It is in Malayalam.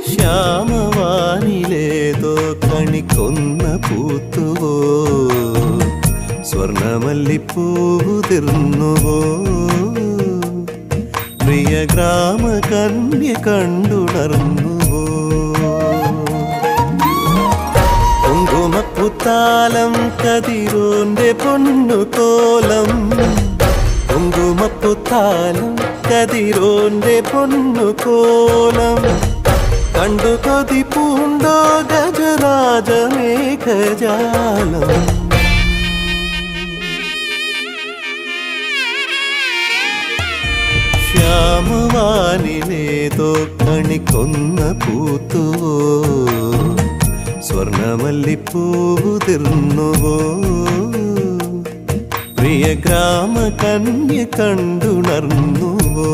ശ്യാമവാനിലേതോ കണിക്കൊന്ന പൂത്തുവോ, സ്വർണമല്ലിപ്പൂതിർന്നുവോ, പ്രിയ ഗ്രാമകന്യ കണ്ടുണർന്നുവോ. കുങ്കുമപ്പുത്താലം കതിരോന്റെ പൊന്നുകോലം, കുങ്കുമപ്പുത്താലം കതിരോന്റെ പൊന്നുകോലം, കണ്ടു കൊതി പൂണ്ടോ ഗജരാജമേഘജാലം. ശ്യാമവാനിലേതോ കണിക്കൊന്ന പൂത്തുവോ, സ്വർണമല്ലിപ്പൂതിർന്നുവോ, പ്രിയ ഗ്രാമകന്യ കണ്ടുണർന്നുവോ.